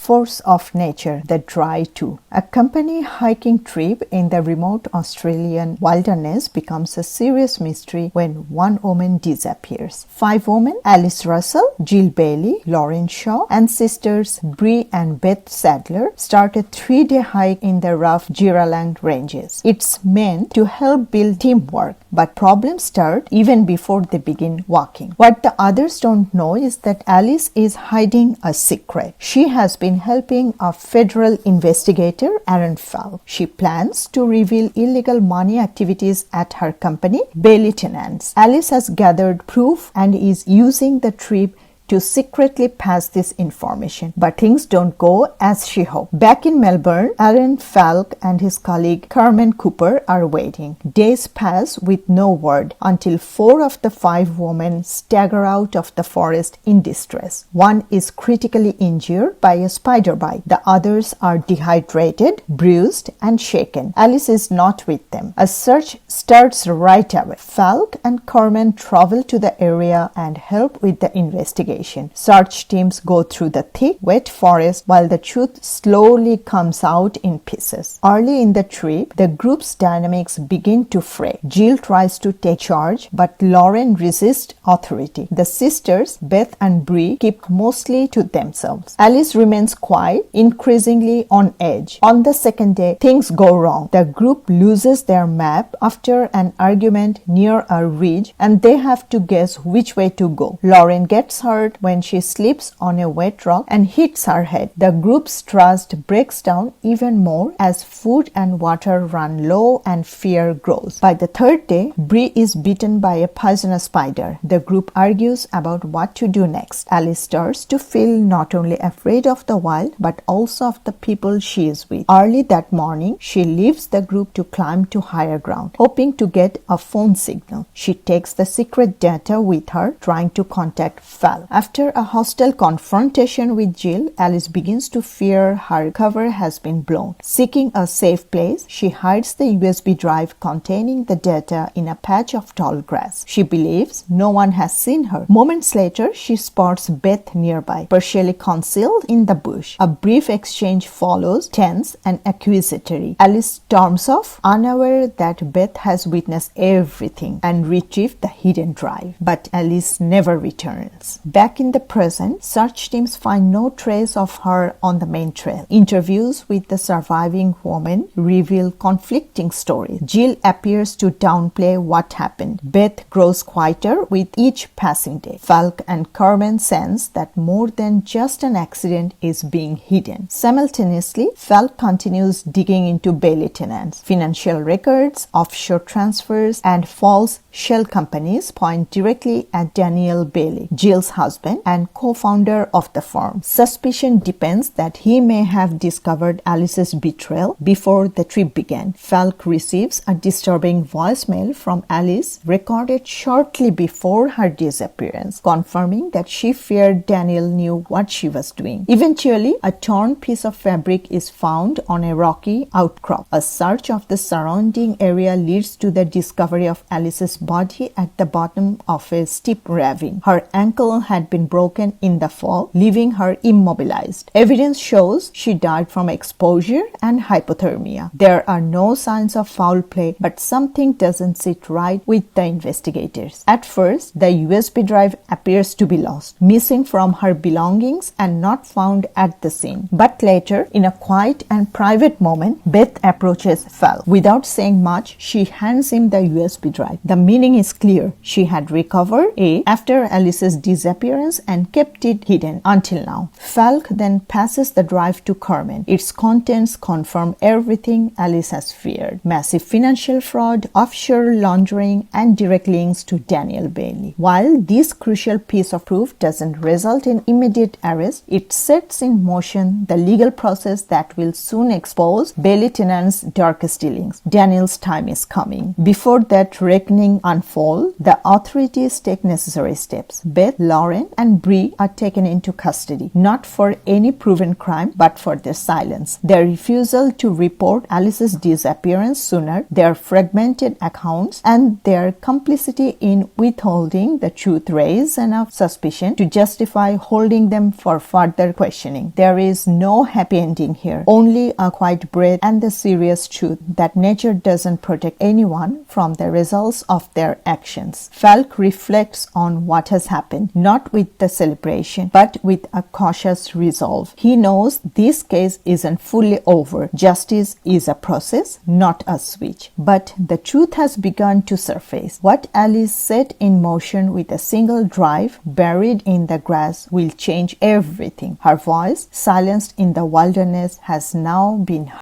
force of nature, the dry too. A company hiking trip in the remote Australian wilderness becomes a serious mystery when one woman disappears. 5 women, Alice Russell, Jill Bailey, Lauren Shaw, and sisters Bree and Beth Sadler, start a 3-day hike in the rough Jiralang ranges. It's meant to help build teamwork, but problems start even before they begin walking. What the others don't know is that Alice is hiding a secret. She has been helping a federal investigator, Aaron Falk. She plans to reveal illegal money activities at her company, Bailey Tenants. Alice has gathered proof and is using the trip to secretly pass this information. But things don't go as she hoped. Back in Melbourne, Aaron Falk and his colleague Carmen Cooper are waiting. Days pass with no word until 4 of the 5 women stagger out of the forest in distress. One is critically injured by a spider bite. The others are dehydrated, bruised, and shaken. Alice is not with them. A search starts right away. Falk and Carmen travel to the area and help with the investigation. Search teams go through the thick, wet forest while the truth slowly comes out in pieces. Early in the trip, the group's dynamics begin to fray. Jill tries to take charge, but Lauren resists authority. The sisters, Beth and Bree, keep mostly to themselves. Alice remains quiet, increasingly on edge. On the second day, things go wrong. The group loses their map after an argument near a ridge, and they have to guess which way to go. Lauren gets hurt when she slips on a wet rock and hits her head. The group's trust breaks down even more as food and water run low and fear grows. By the third day, Bree is bitten by a poisonous spider. The group argues about what to do next. Alice starts to feel not only afraid of the wild but also of the people she is with. Early that morning, she leaves the group to climb to higher ground, hoping to get a phone signal. She takes the secret data with her, trying to contact Falk. After a hostile confrontation with Jill, Alice begins to fear her cover has been blown. Seeking a safe place, she hides the USB drive containing the data in a patch of tall grass. She believes no one has seen her. Moments later, she spots Beth nearby, partially concealed in the bush. A brief exchange follows, tense and accusatory. Alice storms off, unaware that Beth has witnessed everything and retrieved the hidden drive. But Alice never returns. Back in the present, search teams find no trace of her on the main trail. Interviews with the surviving woman reveal conflicting stories. Jill appears to downplay what happened. Beth grows quieter with each passing day. Falk and Carmen sense that more than just an accident is being hidden. Simultaneously, Falk continues digging into Bailey Tenants. Financial records, offshore transfers, and false shell companies point directly at Daniel Bailey, Jill's husband and co-founder of the firm. Suspicion depends that he may have discovered Alice's betrayal before the trip began. Falk receives a disturbing voicemail from Alice recorded shortly before her disappearance, confirming that she feared Daniel knew what she was doing. Eventually, a torn piece of fabric is found on a rocky outcrop. A search of the surrounding area leads to the discovery of Alice's body at the bottom of a steep ravine. Her ankle had been broken in the fall, leaving her immobilized. Evidence shows she died from exposure and hypothermia. There are no signs of foul play, but something doesn't sit right with the investigators. At first, the USB drive appears to be lost, missing from her belongings and not found at the scene. But later, in a quiet and private moment, Beth approaches Falk. Without saying much, she hands him the USB drive. The meaning is clear. She had recovered it after Alice's disappearance and kept it hidden until now. Falk then passes the drive to Carmen. Its contents confirm everything Alice has feared: massive financial fraud, offshore laundering, and direct links to Daniel Bailey. While this crucial piece of proof doesn't result in immediate arrest, it sets in motion the legal process that will soon expose Bailey Tenants' darkest dealings. Daniel's time is coming. Before that reckoning unfolds, the authorities take necessary steps. Beth, Lauren, Owen and Bree are taken into custody, not for any proven crime, but for their silence. Their refusal to report Alice's disappearance sooner, their fragmented accounts, and their complicity in withholding the truth raise enough suspicion to justify holding them for further questioning. There is no happy ending here, only a quiet breath and the serious truth that nature doesn't protect anyone from the results of their actions. Falk reflects on what has happened, not with the celebration, but with a cautious resolve. He knows this case isn't fully over. Justice is a process, not a switch. But the truth has begun to surface. What Alice set in motion with a single drive buried in the grass will change everything. Her voice, silenced in the wilderness, has now been